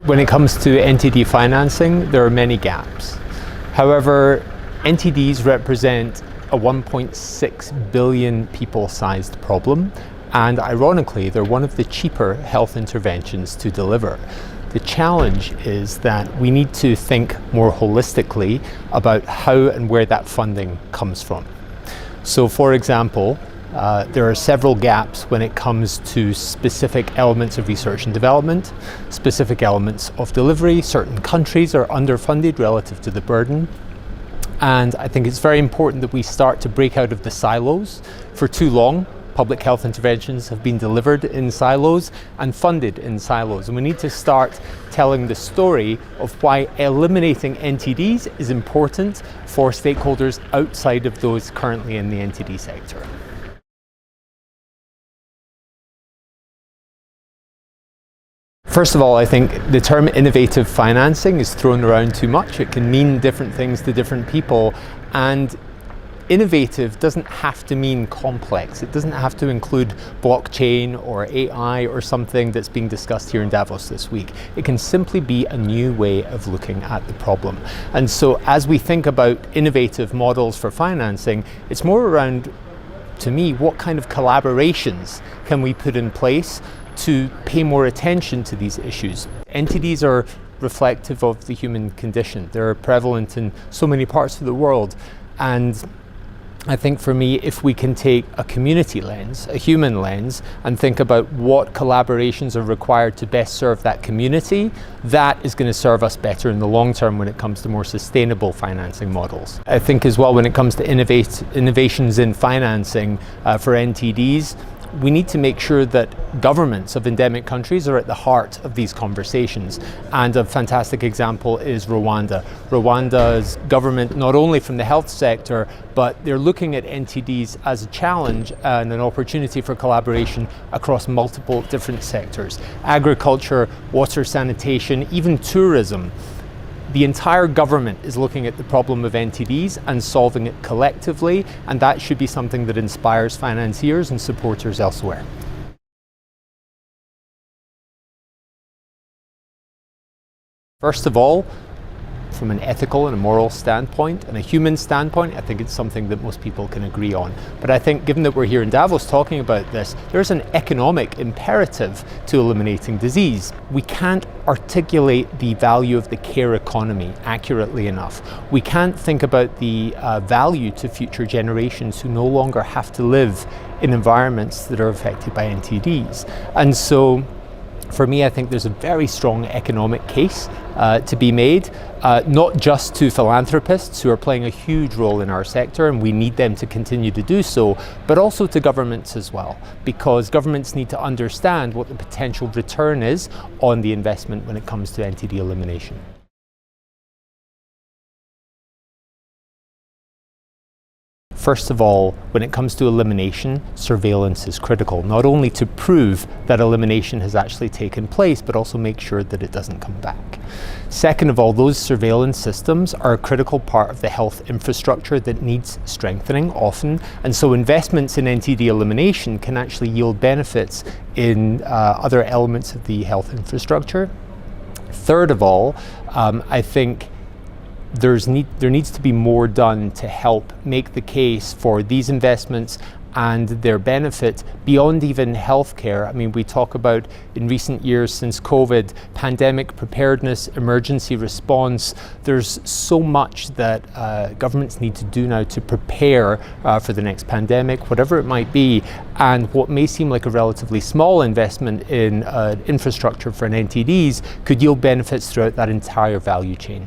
When it comes to NTD financing, there are many gaps. However, NTDs represent a 1.6 billion people-sized problem, and ironically, they're one of the cheaper health interventions to deliver. The challenge is that we need to think more holistically about how and where that funding comes from. So, for example, there are several gaps when it comes to specific elements of research and development, specific elements of delivery. Certain countries are underfunded relative to the burden. And I think it's very important that we start to break out of the silos. For too long, public health interventions have been delivered in silos and funded in silos. And we need to start telling the story of why eliminating NTDs is important for stakeholders outside of those currently in the NTD sector. First of all, I think the term innovative financing is thrown around too much. It can mean different things to different people, and innovative doesn't have to mean complex. It doesn't have to include blockchain or AI or something that's being discussed here in Davos this week. It can simply be a new way of looking at the problem. And so as we think about innovative models for financing, it's more around, to me, what kind of collaborations can we put in place to pay more attention to these issues. NTDs are reflective of the human condition. They're prevalent in so many parts of the world. And I think for me, if we can take a community lens, a human lens, and think about what collaborations are required to best serve that community, that is going to serve us better in the long term when it comes to more sustainable financing models. I think as well, when it comes to innovations in financing for NTDs, we need to make sure that governments of endemic countries are at the heart of these conversations. And a fantastic example is Rwanda. Rwanda's government, not only from the health sector, but they're looking at NTDs as a challenge and an opportunity for collaboration across multiple different sectors. Agriculture, water, sanitation, even tourism. The entire government is looking at the problem of NTDs and solving it collectively, and that should be something that inspires financiers and supporters elsewhere. First of all, from an ethical and a moral standpoint and a human standpoint, I think it's something that most people can agree on. But I think given that we're here in Davos talking about this, there's an economic imperative to eliminating disease. We can't articulate the value of the care economy accurately enough. We can't think about the value to future generations who no longer have to live in environments that are affected by NTDs. And so, for me, I think there's a very strong economic case to be made, not just to philanthropists who are playing a huge role in our sector, and we need them to continue to do so, but also to governments as well, because governments need to understand what the potential return is on the investment when it comes to NTD elimination. First of all, when it comes to elimination, surveillance is critical, not only to prove that elimination has actually taken place, but also make sure that it doesn't come back. Second of all, those surveillance systems are a critical part of the health infrastructure that needs strengthening often, and so investments in NTD elimination can actually yield benefits in other elements of the health infrastructure. Third of all, I think there needs to be more done to help make the case for these investments and their benefit beyond even healthcare. I mean, we talk about in recent years since COVID, pandemic preparedness, emergency response. There's so much that governments need to do now to prepare for the next pandemic, whatever it might be. And what may seem like a relatively small investment in infrastructure for an NTDs could yield benefits throughout that entire value chain.